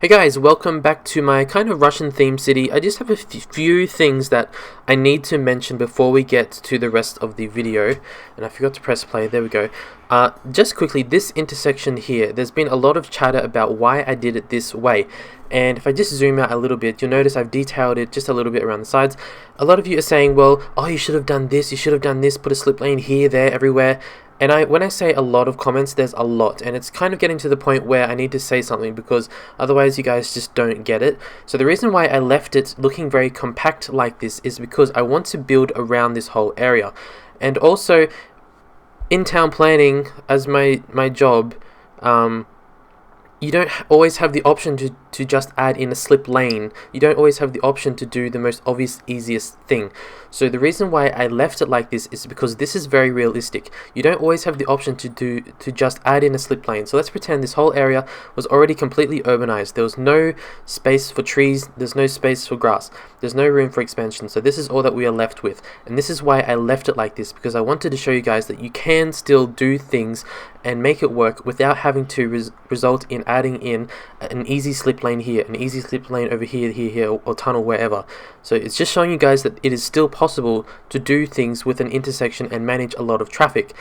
Hey guys, welcome back to my kind of Russian themed city. I just have a few things that I need to mention before we get to the rest of the video. And I forgot to press play, there we go. Just quickly, this intersection here, there's been a lot of chatter about why I did it this way. And if I just zoom out a little bit, you'll notice I've detailed it just a little bit around the sides. A lot of you are saying, well, oh, you should have done this, you should have done this, put a slip lane here, there, everywhere. And when I say a lot of comments, there's a lot, and it's kind of getting to the point where I need to say something because otherwise you guys just don't get it. So the reason why I left it looking very compact like this is because I want to build around this whole area. And also, in town planning, as my job, you don't always have the option to just add in a slip lane. You don't always have the option to do the most obvious, easiest thing. So the reason why I left it like this is because this is very realistic. You don't always have the option to just add in a slip lane. So let's pretend this whole area was already completely urbanized. There was no space for trees, there's no space for grass, there's no room for expansion. So this is all that we are left with. And this is why I left it like this, because I wanted to show you guys that you can still do things and make it work without having to result in adding in an easy slip lane here, an easy slip lane over here, or tunnel wherever. So it's just showing you guys that it is still possible to do things with an intersection and manage a lot of traffic.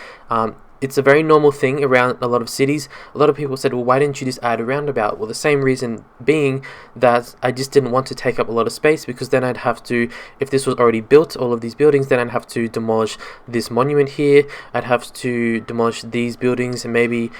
It's a very normal thing around a lot of cities. A lot of people said, well, why didn't you just add a roundabout? Well, the same reason being that I just didn't want to take up a lot of space, because then I'd have to, if this was already built, all of these buildings, then I'd have to demolish this monument here, I'd have to demolish these buildings and maybe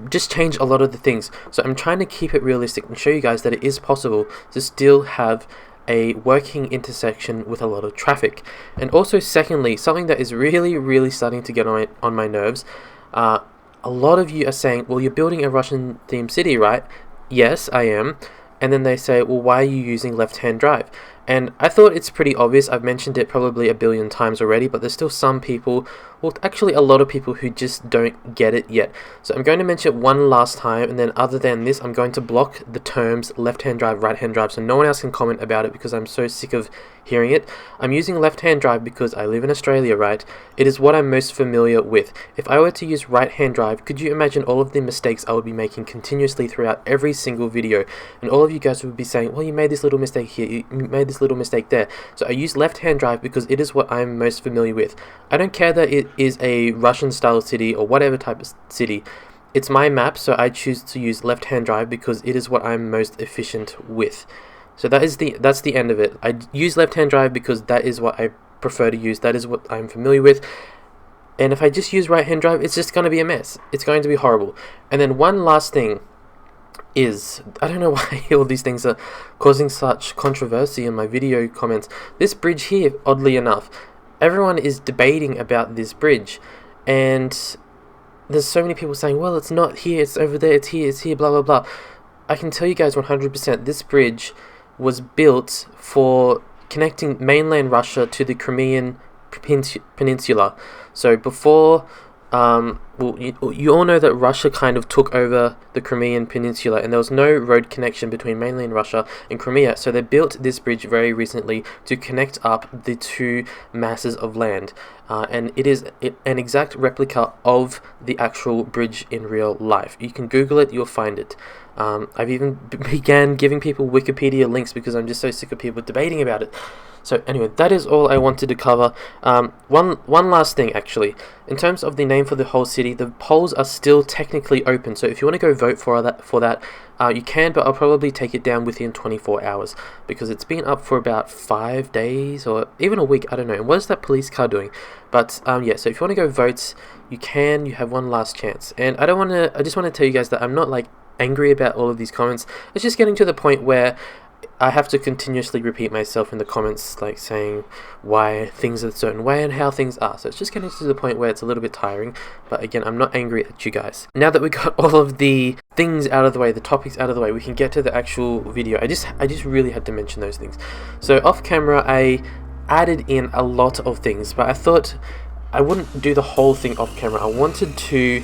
just change a lot of the things. So I'm trying to keep it realistic and show you guys that it is possible to still have a working intersection with a lot of traffic. And also, secondly, something that is really starting to get on my nerves, a lot of you are saying, well, you're building a Russian themed city, right? Yes, I am. And then they say, well, why are you using left-hand drive? And I thought it's pretty obvious. I've mentioned it probably a billion times already, but there's still some people, well, actually a lot of people who just don't get it yet. So I'm going to mention it one last time, and then other than this, I'm going to block the terms left-hand drive, right-hand drive, so no one else can comment about it because I'm so sick of hearing it. I'm using left-hand drive because I live in Australia, right? It is what I'm most familiar with. If I were to use right-hand drive, could you imagine all of the mistakes I would be making continuously throughout every single video? And all of you guys would be saying, well, you made this little mistake here, you made this little mistake there. So I use left-hand drive because it is what I'm most familiar with. I don't care that it is a Russian style city or whatever type of city. It's my map, so I choose to use left-hand drive because it is what I'm most efficient with. So that's the end of it. I use left-hand drive because that is what I prefer to use. That is what I'm familiar with. And if I just use right-hand drive, it's just going to be a mess. It's going to be horrible. And then one last thing is, I don't know why all these things are causing such controversy in my video comments. This bridge here, oddly enough, everyone is debating about this bridge. And there's so many people saying, well, it's not here, it's over there, it's here, blah, blah, blah. I can tell you guys 100% this bridge was built for connecting mainland Russia to the Crimean Peninsula. So before, well, you all know that Russia kind of took over the Crimean Peninsula, and there was no road connection between mainland Russia and Crimea. So they built this bridge very recently to connect up the two masses of land. And it is an exact replica of the actual bridge in real life. You can Google it, you'll find it. I've even began giving people Wikipedia links because I'm just so sick of people debating about it. So anyway, that is all I wanted to cover. One last thing, actually. In terms of the name for the whole city, the polls are still technically open. So if you want to go vote for that, you can, but I'll probably take it down within 24 hours because it's been up for about 5 days or even a week. I don't know. And what is that police car doing? But yeah, so if you want to go vote, you can. You have one last chance. And I just want to tell you guys that I'm not like angry about all of these comments. It's just getting to the point where I have to continuously repeat myself in the comments, like saying why things are a certain way and how things are. So it's just getting to the point where it's a little bit tiring. But again, I'm not angry at you guys. Now that we got all of the things out of the way, the topics out of the way, we can get to the actual video. I just really had to mention those things. So off camera, I added in a lot of things, but I thought I wouldn't do the whole thing off camera. I wanted to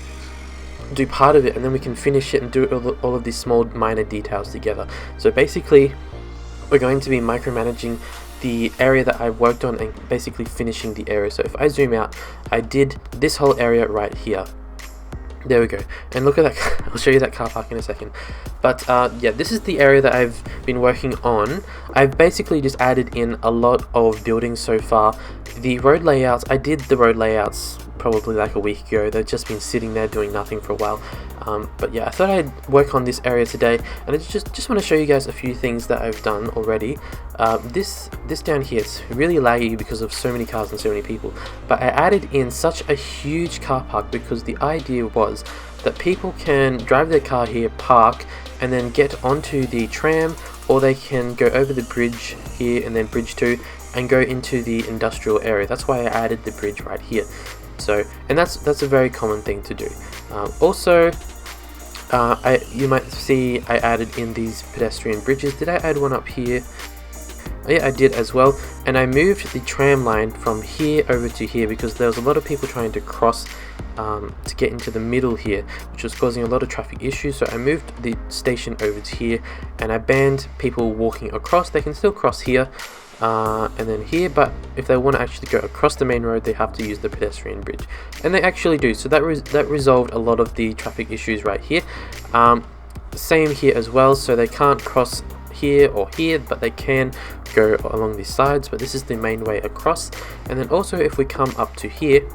do part of it and then we can finish it and do all of these small minor details together. So basically, we're going to be micromanaging the area that I worked on and basically finishing the area. So if I zoom out, I did this whole area right here. There we go, and look at that. I'll show you that car park in a second. But yeah, this is the area that I've been working on. I've basically just added in a lot of buildings so far. The road layouts, I did the road layouts probably like a week ago. They've just been sitting there doing nothing for a while. But yeah, I thought I'd work on this area today, and I just want to show you guys a few things that I've done already. This down here, it's really laggy because of so many cars and so many people, but I added in such a huge car park because the idea was that people can drive their car here, park, and then get onto the tram, or they can go over the bridge here and then bridge 2 and go into the industrial area. That's why I added the bridge right here. So, and that's a very common thing to do. Also, you might see I added in these pedestrian bridges. Did I add one up here? Oh, yeah, I did as well. And I moved the tram line from here over to here because there was a lot of people trying to cross to get into the middle here, which was causing a lot of traffic issues. So I moved the station over to here, and I banned people walking across. They can still cross here and then here, but if they want to actually go across the main road, they have to use the pedestrian bridge, and they actually do. So that resolved a lot of the traffic issues right here. Same here as well, so they can't cross here or here, but they can go along these sides, but this is the main way across. And then also if we come up to here,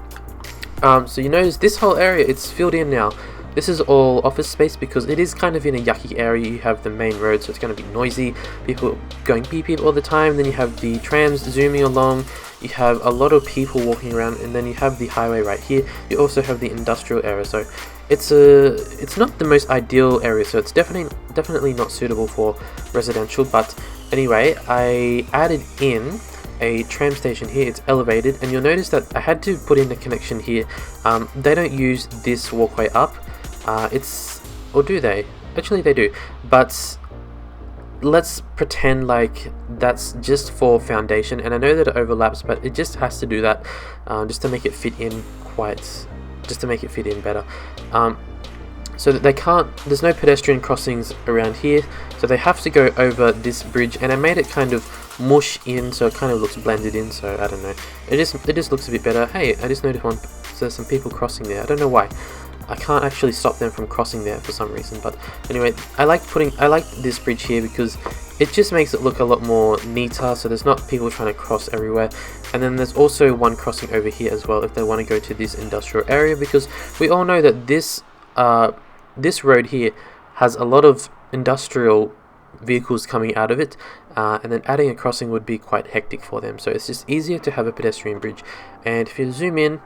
so you notice this whole area, it's filled in now. This is all office space because it is kind of in a yucky area. You have the main road, so it's going to be noisy, people going beep beep all the time. Then you have the trams zooming along, you have a lot of people walking around, and then you have the highway right here. You also have the industrial area, so it's not the most ideal area, so it's definitely not suitable for residential. But anyway, I added in a tram station here. It's elevated, and you'll notice that I had to put in the connection here. They don't use this walkway up. Or do they? Actually they do, but let's pretend like that's just for foundation, and I know that it overlaps, but it just has to do that just to make it fit in better. So that they can't, there's no pedestrian crossings around here, so they have to go over this bridge, and I made it kind of mush in so it kind of looks blended in. So I don't know, it just looks a bit better. Hey, I just noticed there's some people crossing there. I don't know why. I can't actually stop them from crossing there for some reason, but anyway, I like this bridge here because it just makes it look a lot more neater, so there's not people trying to cross everywhere. And then there's also one crossing over here as well if they want to go to this industrial area, because we all know that this road here has a lot of industrial vehicles coming out of it, and then adding a crossing would be quite hectic for them. So it's just easier to have a pedestrian bridge. And if you zoom in,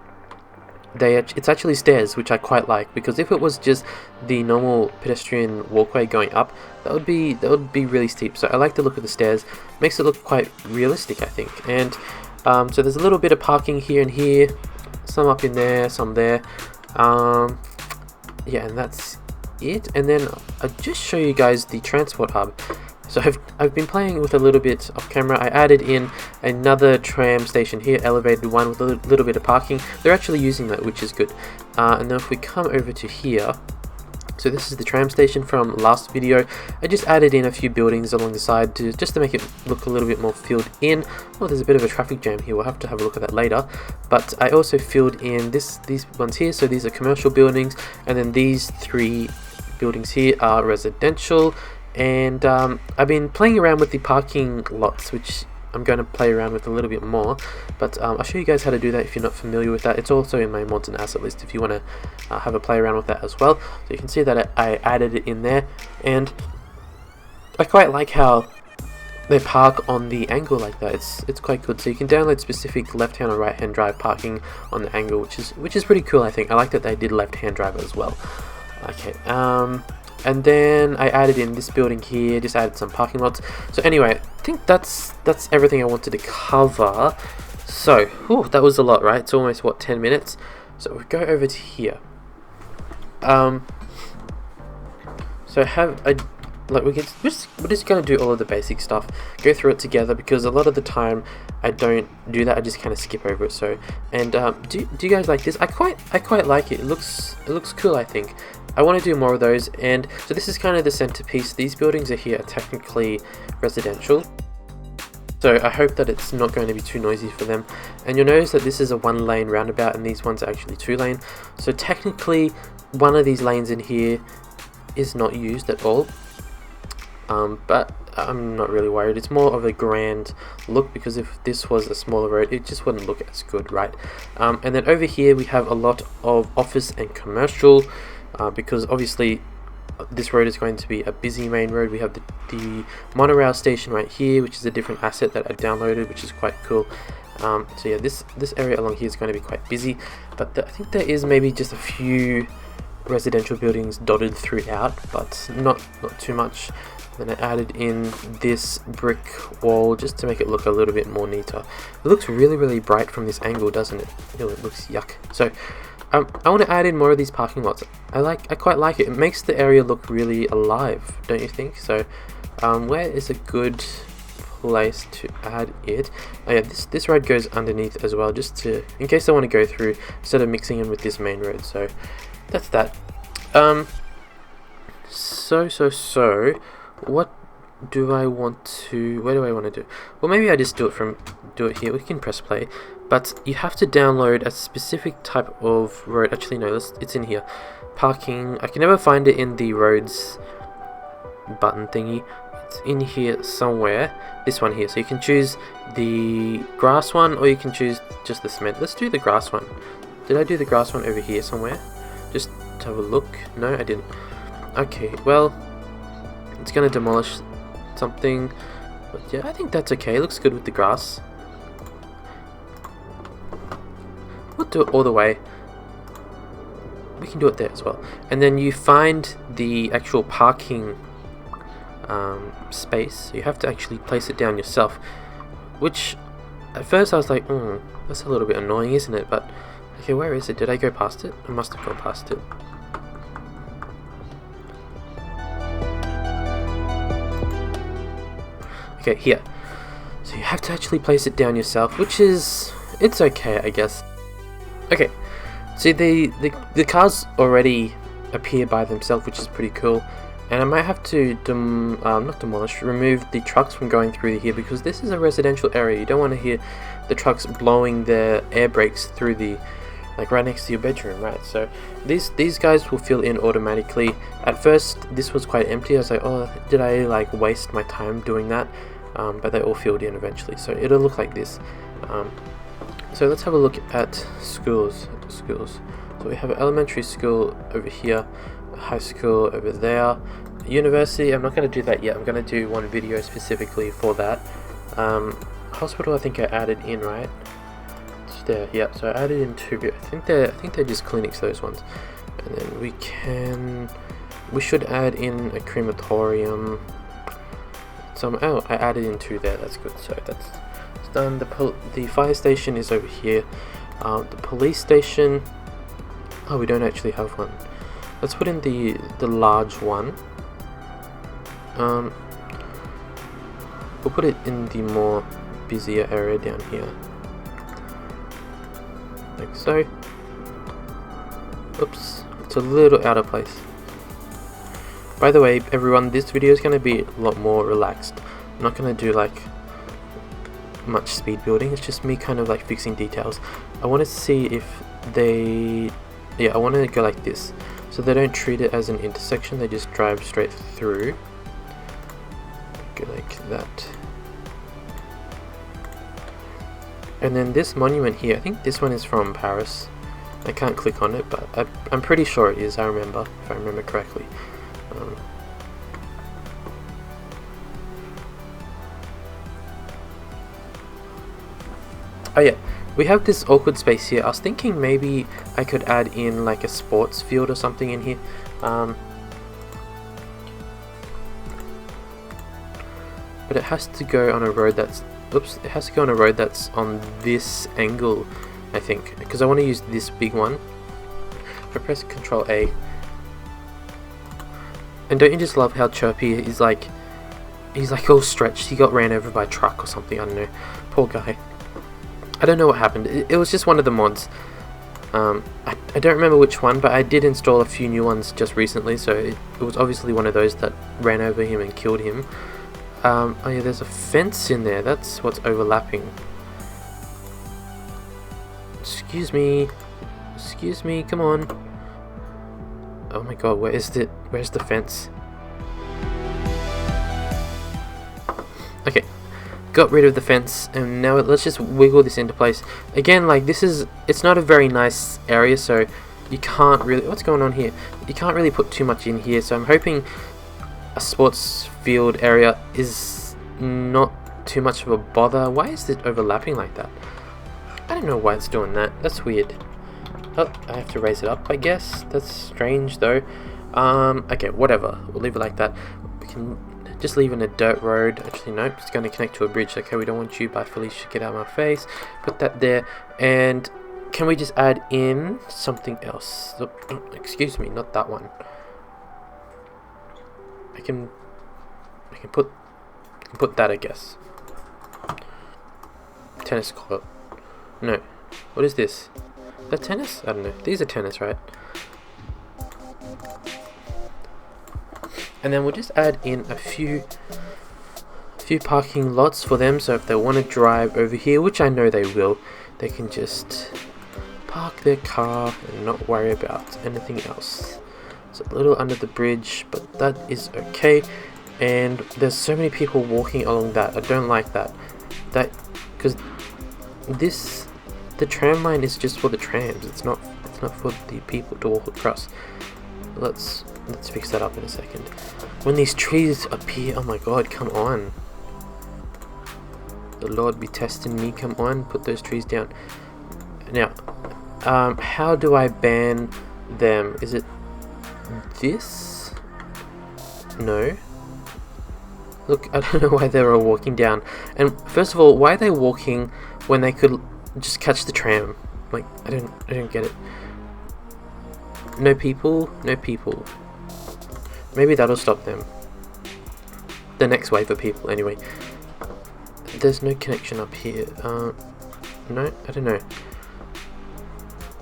it's actually stairs, which I quite like, because if it was just the normal pedestrian walkway going up, that would be really steep. So I like the look of the stairs. Makes it look quite realistic, I think. And so there's a little bit of parking here and here, some up in there, some there. Yeah, and that's it. And then I'll just show you guys the transport hub. So I've been playing with a little bit off camera. I added in another tram station here, elevated one with a little bit of parking. They're actually using that, which is good. And then if we come over to here, so this is the tram station from last video. I just added in a few buildings along the side just to make it look a little bit more filled in. Oh, there's a bit of a traffic jam here. We'll have to have a look at that later. But I also filled in these ones here. So these are commercial buildings, and then these 3 buildings here are residential. And I've been playing around with the parking lots, which I'm going to play around with a little bit more, but I'll show you guys how to do that if you're not familiar with that. It's also in my mods and asset list if you want to have a play around with that as well. So you can see that I added it in there, and I quite like how they park on the angle like that. It's quite good. So you can download specific left-hand or right-hand drive parking on the angle, which is pretty cool, I think. I like that they did left-hand drive as well. Okay, and then I added in this building here, just added some parking lots. So anyway, I think that's everything I wanted to cover. So, that was a lot, right? It's almost, what, 10 minutes? So we go over to here. So we're just going to do all of the basic stuff, go through it together, because a lot of the time I don't do that. I just kind of skip over it. So, and do you guys like this? I quite like it. It looks cool, I think. I want to do more of those. And so this is kind of the centerpiece. These buildings are here are technically residential, so I hope that it's not going to be too noisy for them. And you'll notice that this is a 1-lane roundabout, and these ones are actually 2-lane. So technically one of these lanes in here is not used at all, but I'm not really worried. It's more of a grand look, because if this was a smaller road, it just wouldn't look as good, right? And then over here we have a lot of office and commercial, because obviously this road is going to be a busy main road. We have the monorail station right here, which is a different asset that I downloaded, which is quite cool. So yeah, this area along here is going to be quite busy, but I think there is maybe just a few residential buildings dotted throughout, but not too much. Then I added in this brick wall just to make it look a little bit more neater. It looks really bright from this angle, doesn't it? Ew, it looks yuck. So I want to add in more of these parking lots. I quite like it. It makes the area look really alive, don't you think? So where is a good place to add it? Oh yeah, this road goes underneath as well, just to, in case I want to go through instead of mixing in with this main road. So that's that. So what do I want to, where do I want to do? Well, maybe I just do it here. We can press play, but you have to download a specific type of road. Actually no, it's in here. Parking, I can never find it in the roads button thingy. It's in here somewhere, this one here. So you can choose the grass one, or you can choose just the cement. Let's do the grass one. Did I do the grass one over here somewhere? Just to have a look. No, I didn't. Okay, well, it's gonna demolish something, but yeah, I think that's okay. It looks good with the grass. We'll do it all the way. We can do it there as well. And then you find the actual parking space. You have to actually place it down yourself, which at first I was like, that's a little bit annoying, isn't it? But okay, where is it? Did I go past it? I must have gone past it. Okay, here. So you have to actually place it down yourself, which is, it's okay, I guess. Okay, see the cars already appear by themselves, which is pretty cool. And I might have to not demolish, remove the trucks from going through here, because this is a residential area. You don't want to hear the trucks blowing their air brakes through the, like right next to your bedroom, right? So these guys will fill in automatically. At first this was quite empty. I was like, oh, did I like waste my time doing that? But they all filled in eventually, so it'll look like this. So let's have a look at schools. So we have an elementary school over here, a high school over there, a university. I'm not going to do that yet. I'm going to do one video specifically for that. Hospital, I think I added in, right? It's there, yeah. So I added in two. I think they're just clinics, those ones. And then we should add in a crematorium. Oh, I added in two there. That's good. So that's done. The fire station is over here. The police station. Oh, we don't actually have one. Let's put in the large one. We'll put it in the more busier area down here, like so. Oops, it's a little out of place. By the way, everyone, this video is going to be a lot more relaxed. I'm not going to do like much speed building. It's just me kind of like fixing details. I want to see if I want to go like this, so they don't treat it as an intersection. They just drive straight through. Go like that. And then this monument here, I think this one is from Paris. I can't click on it, but I'm pretty sure it is. If I remember correctly. Oh yeah, we have this awkward space here. I was thinking maybe I could add in like a sports field or something in here. But it has to go on a road that's, it has to go on a road that's on this angle, I think, because I want to use this big one. If I press Control A. And don't you just love how chirpy he's like all stretched. He got ran over by a truck or something, I don't know. Poor guy. I don't know what happened. It was just one of the mods. I don't remember which one, but I did install a few new ones just recently, so it was obviously one of those that ran over him and killed him. Oh yeah, there's a fence in there. That's what's overlapping. Excuse me, come on. Oh my god, where's the fence? Okay, got rid of the fence, and now let's just wiggle this into place. Again, like, it's not a very nice area, so you can't really, what's going on here? You can't really put too much in here, so I'm hoping a sports field area is not too much of a bother. Why is it overlapping like that? I don't know why it's doing that. That's weird. Oh, I have to raise it up, I guess. That's strange, though. Okay, whatever. We'll leave it like that. We can just leave it in a dirt road. Actually, nope. It's going to connect to a bridge. Okay, we don't want you, by Felicia. Get out of my face. Put that there. And can we just add in something else? Oh, excuse me, not that one. I can put that, I guess. Tennis court. No. What is this? Is that tennis? I don't know. These are tennis, right? And then we'll just add in a few parking lots for them, so if they want to drive over here, which I know they will, they can just park their car and not worry about anything else. It's a little under the bridge, but that is okay. And there's so many people walking along that. I don't like that. Because the tram line is just for the trams. It's not for the people to walk across. Let's fix that up in a second. When these trees appear, oh my god, come on. The Lord be testing me, come on, put those trees down. Now, how do I ban them? Is it this? No. Look, I don't know why they were walking down. And first of all, why are they walking when they could just catch the tram? Like, I don't get it. No people, no people. Maybe that'll stop them. The next wave of people, anyway. There's no connection up here. No, I don't know.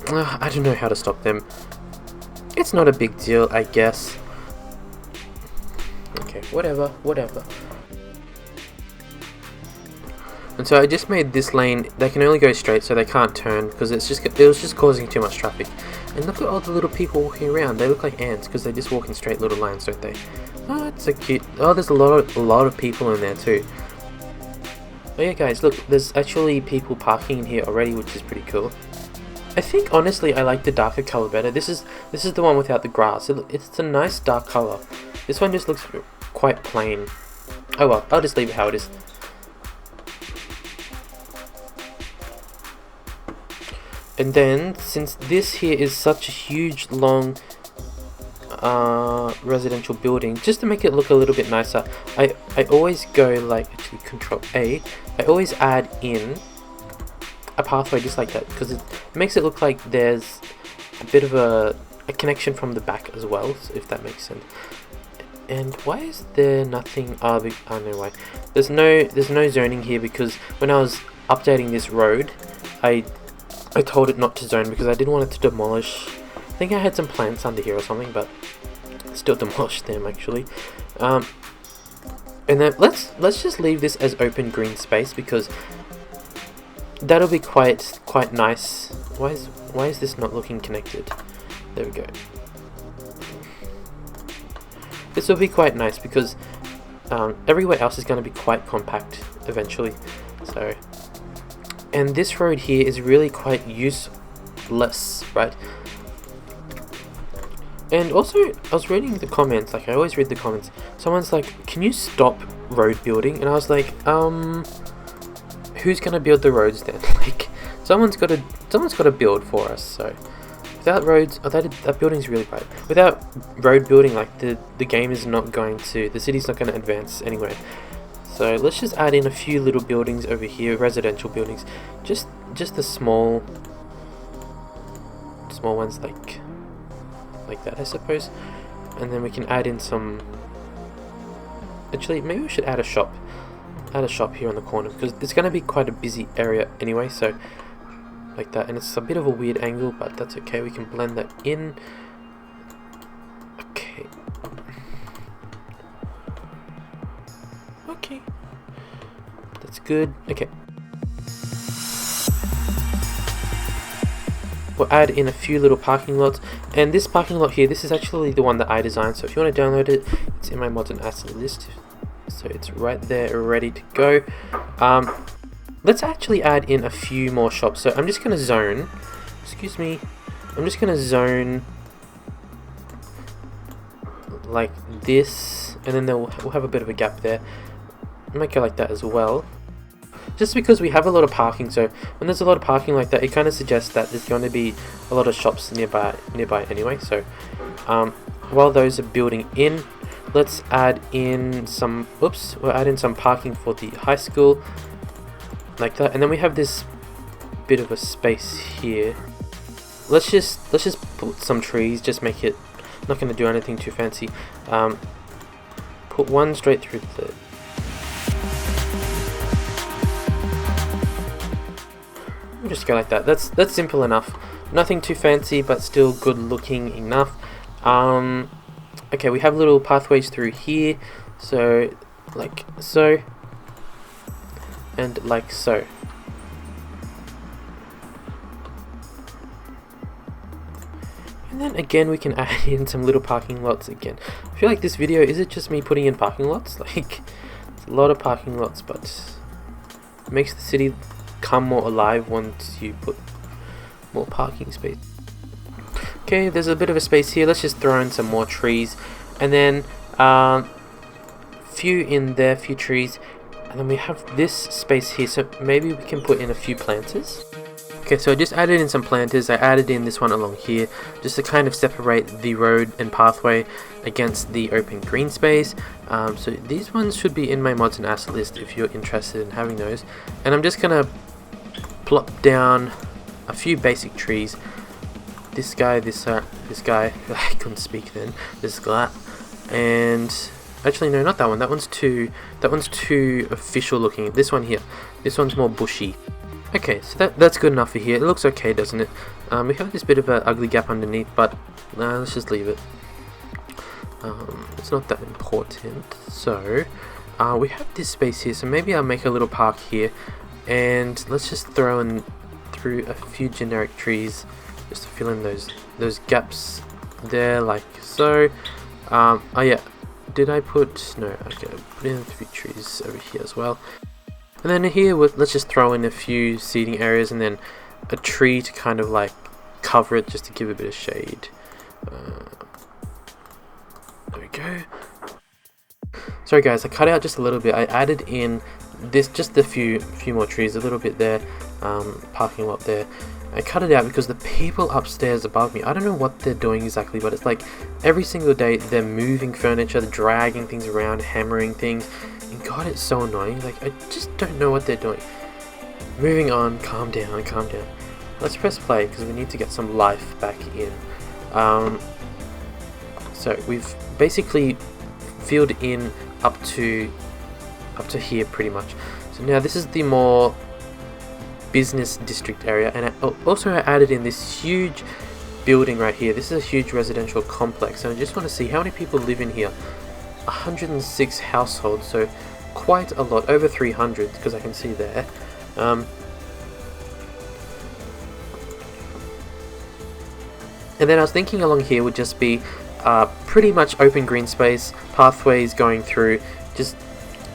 I don't know how to stop them. It's not a big deal, I guess. Okay, whatever. And so I just made this lane. They can only go straight, so they can't turn because it was just causing too much traffic. And look at all the little people walking around. They look like ants because they just walk in straight little lines, don't they? Oh, it's so cute. Oh, there's a lot of people in there too. Oh yeah, guys, look, there's actually people parking in here already, which is pretty cool. I think honestly I like the darker color better. This is the one without the grass. It's a nice dark color. This one just looks quite plain. Oh well, I'll just leave it how it is. And then, since this here is such a huge, long residential building, just to make it look a little bit nicer, I always go like, actually Control A, I always add in a pathway just like that, because it makes it look like there's a bit of a connection from the back as well, so if that makes sense. And why is there nothing? I know why. There's no zoning here because when I was updating this road, I told it not to zone because I didn't want it to demolish. I think I had some plants under here or something, but still demolished them actually. And then let's just leave this as open green space because that'll be quite nice. Why is this not looking connected? There we go. This will be quite nice because everywhere else is going to be quite compact eventually. So, and this road here is really quite useless, right? And also, I was reading the comments, like I always read the comments. Someone's like, "Can you stop road building?" And I was like, who's gonna build the roads then? Like, someone's got to build for us. So, without roads, that building's really bright. Without road building, like the game is not going to, the city's not going to advance anyway. So let's just add in a few little buildings over here, residential buildings, just the small ones like that, I suppose. And then we can add in some. Actually, maybe we should add a shop. Add a shop here on the corner because it's going to be quite a busy area anyway. So like that, and it's a bit of a weird angle, but that's okay. We can blend that in. Okay. Okay. That's good. Okay. We'll add in a few little parking lots, And this parking lot here, this is actually the one that I designed, so if you want to download it, it's in my mods and asset list, so it's right there ready to go. Let's actually add in a few more shops. So I'm just going to zone, excuse me, I'm just going to zone like this, and then we'll have a bit of a gap there. Make it like that as well, just because we have a lot of parking. So when there's a lot of parking like that, it kind of suggests that there's going to be a lot of shops nearby anyway. So while those are building in, let's add in some, we'll add in some parking for the high school like that, and then we have this bit of a space here. Let's just put some trees, just make it, not going to do anything too fancy. Put one straight through the, just go like that. That's simple enough, nothing too fancy, but still good looking enough. Okay, we have little pathways through here, so like so and like so. And then again we can add in some little parking lots again. I feel like this video, is it just me putting in parking lots? Like, it's a lot of parking lots, but it makes the city come more alive once you put more parking space. Okay, there's a bit of a space here. Let's just throw in some more trees, and then few in there, few trees, and then we have this space here, so maybe we can put in a few planters. Okay, so I just added in some planters. I added in this one along here just to kind of separate the road and pathway against the open green space. So these ones should be in my mods and asset list if you're interested in having those. And I'm just gonna plop down a few basic trees. This guy, this guy, I couldn't speak then, this guy, and actually no, not that one, that one's too official looking. This one here, this one's more bushy. Okay, so that's good enough for here. It looks okay, doesn't it? We have this bit of an ugly gap underneath, but let's just leave it. It's not that important. So we have this space here, so maybe I'll make a little park here, and let's just throw in through a few generic trees just to fill in those gaps there, like so. Oh yeah, did I put, no, okay, put in a few trees over here as well. And then here, let's just throw in a few seating areas and then a tree to kind of like cover it, just to give a bit of shade. There we go. Sorry guys, I cut out just a little bit. I added in this, just a few more trees, a little bit there, parking lot there. I cut it out because the people upstairs above me, I don't know what they're doing exactly, but it's like every single day they're moving furniture, they're dragging things around, hammering things. And God, it's so annoying. Like, I just don't know what they're doing. Moving on, calm down, calm down. Let's press play because we need to get some life back in. So we've basically filled in up to here pretty much. So now this is the more business district area, and I added in this huge building right here. This is a huge residential complex, and I just want to see how many people live in here. 106 households, so quite a lot, over 300 because I can see there. And then I was thinking along here would just be pretty much open green space, pathways going through, just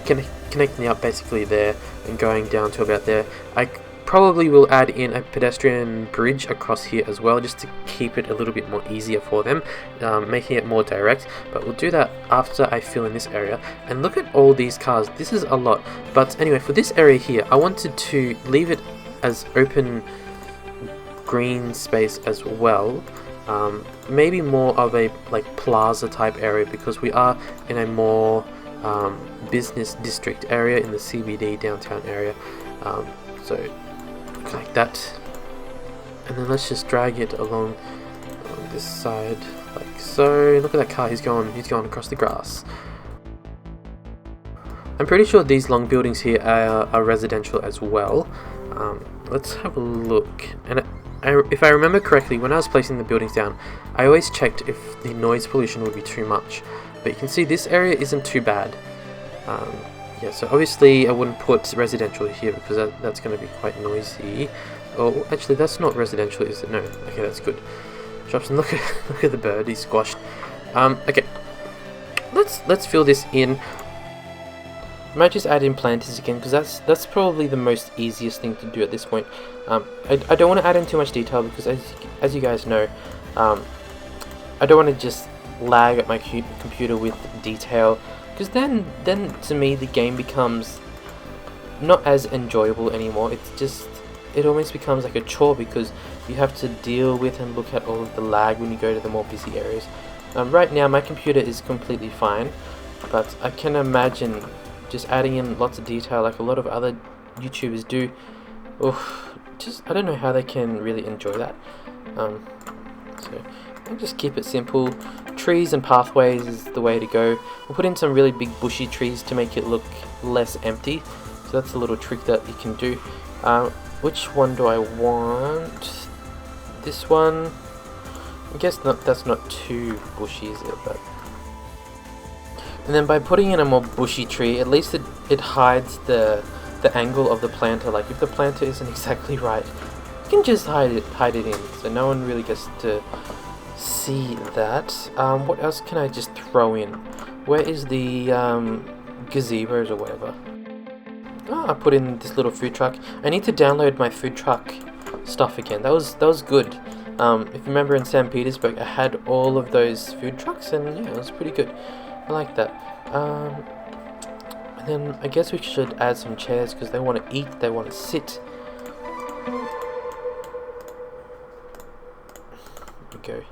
connecting up basically there and going down to about there. I probably will add in a pedestrian bridge across here as well, just to keep it a little bit more easier for them, making it more direct, but we'll do that after I fill in this area. And look at all these cars, this is a lot. But anyway, for this area here, I wanted to leave it as open green space as well, maybe more of a like plaza type area, because we are in a more business district area in the CBD downtown area. So like that, and then let's just drag it along this side like so. Look at that car, he's going across the grass. I'm pretty sure these long buildings here are residential as well. Let's have a look. And if I remember correctly, when I was placing the buildings down, I always checked if the noise pollution would be too much, but you can see this area isn't too bad. Yeah, so obviously I wouldn't put residential here because that's going to be quite noisy. Oh, actually that's not residential, is it? No. Okay, that's good. drops, and look at the bird, he's squashed. Okay, let's fill this in. I might just add in planters again, because that's probably the most easiest thing to do at this point. I don't want to add in too much detail, because as you guys know, I don't want to just lag at my computer with detail, because then to me the game becomes not as enjoyable anymore. It almost becomes like a chore, because you have to deal with and look at all of the lag when you go to the more busy areas. Right now my computer is completely fine, but I can imagine just adding in lots of detail like a lot of other YouTubers do. I don't know how they can really enjoy that. So I'll just keep it simple. Trees and pathways is the way to go. We'll put in some really big bushy trees to make it look less empty. So that's a little trick that you can do. Which one do I want? This one? I guess that's not too bushy, is it? But and then by putting in a more bushy tree, at least it hides the angle of the planter. Like if the planter isn't exactly right, you can just hide it in, so no one really gets to see that. What else can I just throw in? Where is the gazebos or whatever? I put in this little food truck. I need to download my food truck stuff again. That was good. If you remember in St. Petersburg, I had all of those food trucks, and yeah, it was pretty good. I like that. And then I guess we should add some chairs, because they want to eat, they want to sit. There we go.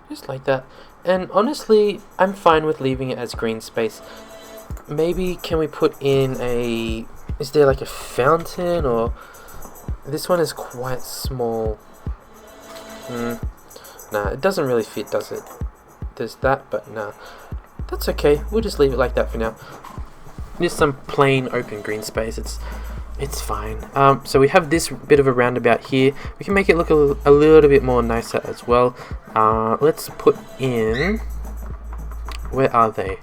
Just like that. And honestly, I'm fine with leaving it as green space. Maybe can we put in is there like a fountain, or this one is quite small. Nah, it doesn't really fit, does it? There's that, but nah. That's okay, we'll just leave it like that for now. Just some plain open green space, it's fine. So we have this bit of a roundabout here. We can make it look a little bit more nicer as well. Let's put in... Where are they?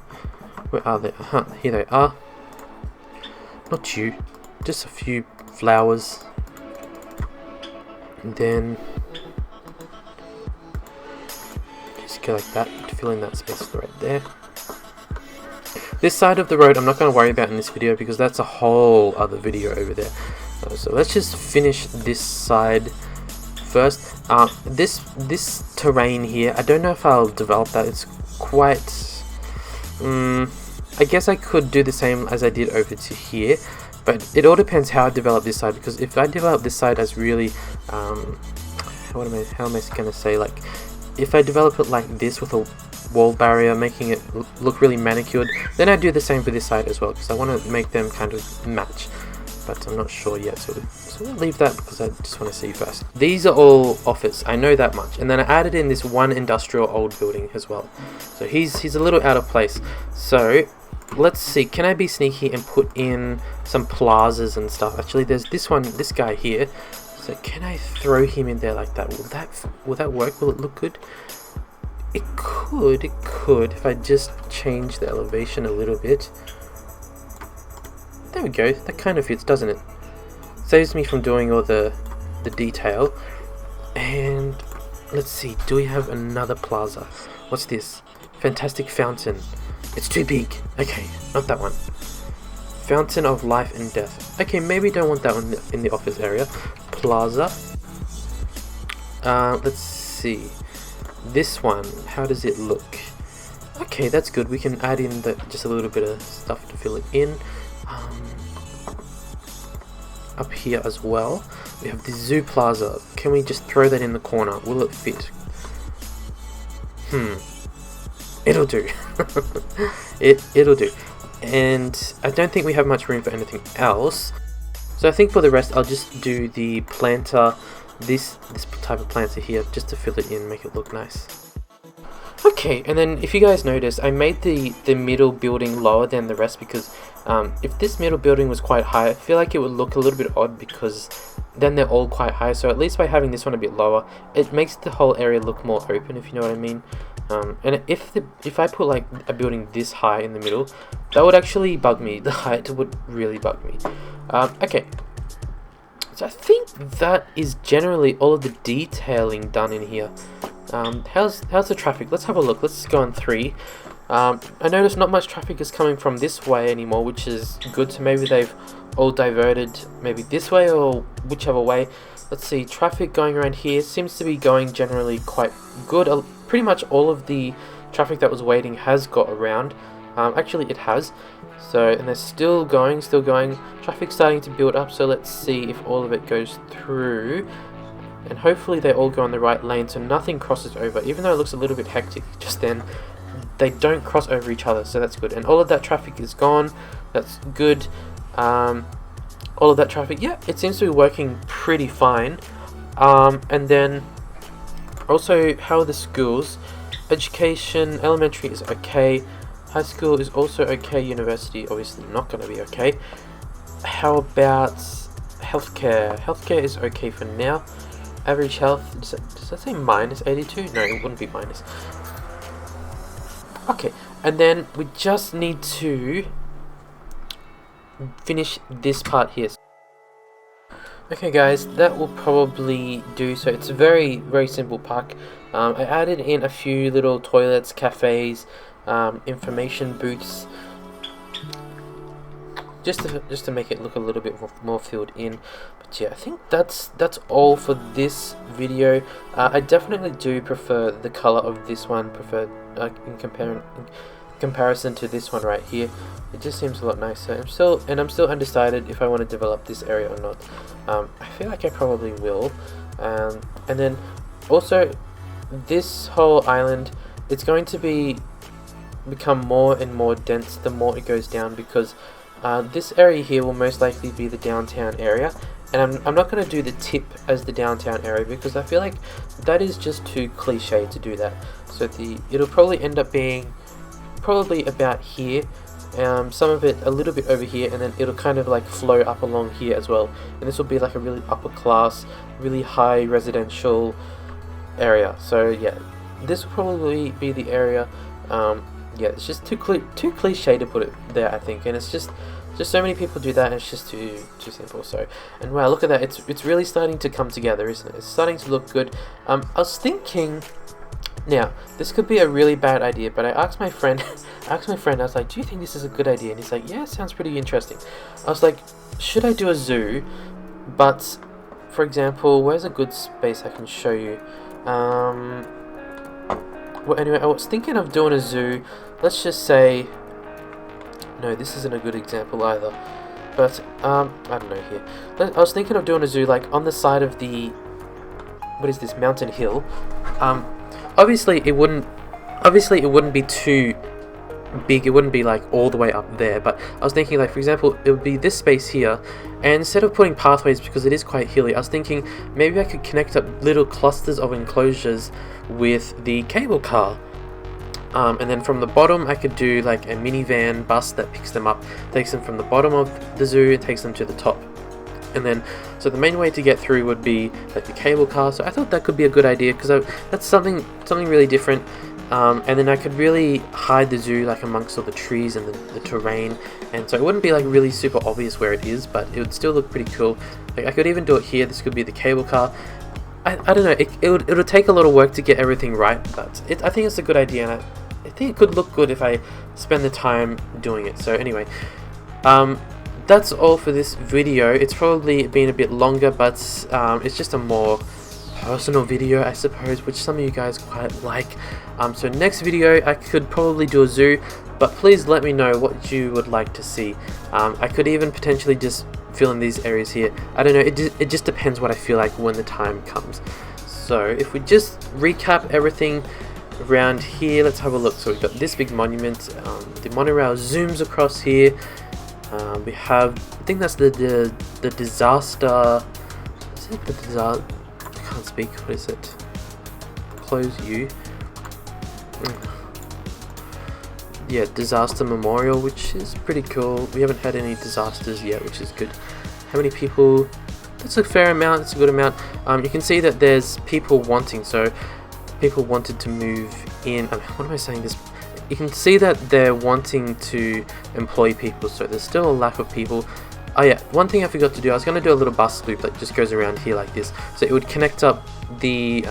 Here they are. Not you, just a few flowers. And then... just go like that, to fill in that space right there. This side of the road I'm not going to worry about in this video, because that's a whole other video over there. So let's just finish this side first. This terrain here, I don't know if I'll develop that. It's quite... I guess I could do the same as I did over to here, but it all depends how I develop this side, because if I develop this side as really... how am I going to say, like... If I develop it like this with a wall barrier, making it look really manicured, then I do the same for this side as well, because I want to make them kind of match, but I'm not sure yet, so we'll leave that, because I just want to see first. These are all office, I know that much, and then I added in this one industrial old building as well, so he's a little out of place. So let's see, can I be sneaky and put in some plazas and stuff? Actually, there's this guy here. So can I throw him in there like that? Will that work? Will it look good? It could if I just change the elevation a little bit. There we go. That kind of fits, doesn't it? Saves me from doing all the detail. And let's see, do we have another plaza? What's this? Fantastic fountain. It's too big. Okay, not that one. Fountain of life and death. Okay, maybe don't want that one in the office area. Plaza. Let's see. This one, how does it look? Okay, that's good. We can add in just a little bit of stuff to fill it in. Up here as well, we have the Zoo Plaza. Can we just throw that in the corner? Will it fit? It'll do. It'll do. And I don't think we have much room for anything else. So I think for the rest, I'll just do the planter, this type of planter here, just to fill it in, make it look nice. Okay, and then if you guys notice, I made the middle building lower than the rest, because if this middle building was quite high, I feel like it would look a little bit odd, because then they're all quite high. So at least by having this one a bit lower, it makes the whole area look more open, if you know what I mean. And if I put like a building this high in the middle, that would actually bug me. The height would really bug me. Okay, So I think that is generally all of the detailing done in here. How's the traffic? Let's have a look. Let's go on 3. I noticed not much traffic is coming from this way anymore, which is good. So maybe they've all diverted maybe this way or whichever way. Let's see, traffic going around here seems to be going generally quite good. Pretty much all of the traffic that was waiting has got around. Actually it has. So, and they're still going. Traffic's starting to build up, so let's see if all of it goes through. And hopefully they all go on the right lane so nothing crosses over. Even though it looks a little bit hectic just then, they don't cross over each other, so that's good. And all of that traffic is gone. That's good. All of that traffic, yeah, it seems to be working pretty fine. And then also, how are the schools? Education, elementary is okay. High school is also okay. University, obviously not going to be okay. How about healthcare? Healthcare is okay for now. Average health, does that say minus 82? No, it wouldn't be minus. Okay, and then we just need to finish this part here. Okay guys, that will probably do. So it's a very, very simple park. I added in a few little toilets, cafes, information booths, just to make it look a little bit more filled in. But yeah, I think that's all for this video. I definitely do prefer the color of this one, in comparison to this one right here. It just seems a lot nicer. I'm still undecided if I want to develop this area or not. I feel like I probably will. And then also this whole island, it's going to become more and more dense the more it goes down, because this area here will most likely be the downtown area, and I'm not going to do the tip as the downtown area because I feel like that is just too cliche to do that. So it'll probably end up being probably about here, some of it a little bit over here, and then it'll kind of like flow up along here as well, and this will be like a really upper class, really high residential area. So yeah, this will probably be the area. Yeah, it's just too cliche to put it there, I think, and it's just so many people do that, and it's just too simple. So, and wow, look at that, it's really starting to come together, isn't it? It's starting to look good. I was thinking, now this could be a really bad idea, but I asked my friend, I was like, do you think this is a good idea? And he's like, yeah, it sounds pretty interesting. I was like, should I do a zoo? But for example, where's a good space I can show you? Well, anyway, I was thinking of doing a zoo. Let's just say, no, this isn't a good example either. But I don't know here. I was thinking of doing a zoo like on the side of the, what is this, mountain hill. Obviously it wouldn't be too big. It wouldn't be like all the way up there. But I was thinking, like, for example, it would be this space here, and instead of putting pathways because it is quite hilly, I was thinking maybe I could connect up little clusters of enclosures with the cable car. And then from the bottom I could do like a minivan bus that picks them up, takes them from the bottom of the zoo and takes them to the top. And then, so the main way to get through would be like the cable car. So I thought that could be a good idea because that's something really different. And then I could really hide the zoo like amongst all the trees and the terrain, and so it wouldn't be like really super obvious where it is, but it would still look pretty cool. Like I could even do it here. This could be the cable car. I don't know. It would take a lot of work to get everything right, but I think it's a good idea, and I think it could look good if I spend the time doing it. So anyway, that's all for this video. It's probably been a bit longer, but it's just a more personal video, I suppose, which some of you guys quite like. So next video I could probably do a zoo, but please let me know what you would like to see. I could even potentially just fill in these areas here. I don't know, it just depends what I feel like when the time comes. So if we just recap everything around here, let's have a look. So we've got this big monument, the monorail zooms across here. We have, I think that's the disaster, is it the disaster? I can't speak, what is it? Close you. Yeah, disaster memorial, which is pretty cool. We haven't had any disasters yet, which is good. How many people? That's a fair amount, that's a good amount. You can see that there's people wanting, so people wanted to move in. What am I saying this? You can see that they're wanting to employ people, so there's still a lack of people. Oh yeah, one thing I forgot to do, I was going to do a little bus loop that just goes around here like this. So it would connect up the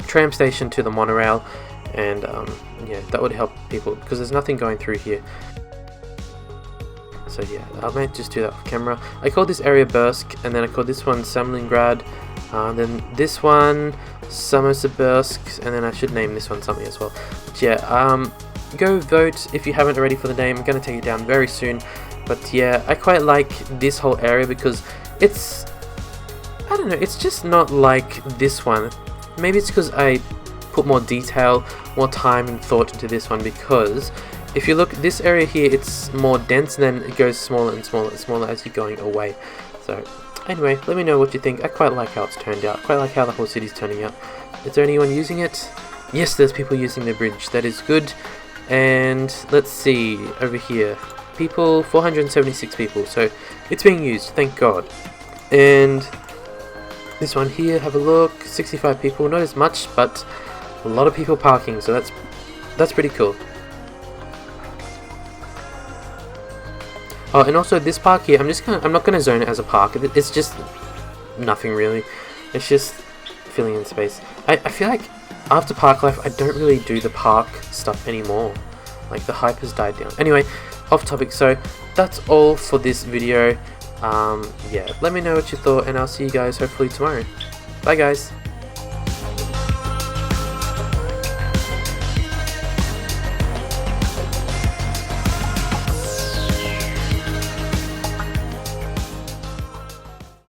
tram station to the monorail, and yeah, that would help people because there's nothing going through here. So yeah, I might just do that off camera. I called this area Bursk, and then I called this one Samlingrad, then this one Summersbursk, and then I should name this one something as well. But yeah, go vote if you haven't already for the name. I'm going to take it down very soon. But yeah, I quite like this whole area because it's, I don't know, it's just not like this one. Maybe it's because I put more detail, more time and thought into this one, because if you look, this area here, it's more dense, and then it goes smaller and smaller and smaller as you're going away. So anyway, let me know what you think. I quite like how it's turned out. Quite like how the whole city's turning out. Is there anyone using it? Yes, there's people using the bridge. That is good. And let's see, over here. People, 476 people. So it's being used, thank God. And this one here, have a look. 65 people, not as much, but a lot of people parking. So that's pretty cool. Oh, and also this park here, I'm not gonna zone it as a park. It's just nothing really. It's just filling in space. I feel like after Park Life, I don't really do the park stuff anymore. Like the hype has died down. Anyway, off topic. So that's all for this video. Yeah, let me know what you thought, and I'll see you guys hopefully tomorrow. Bye guys.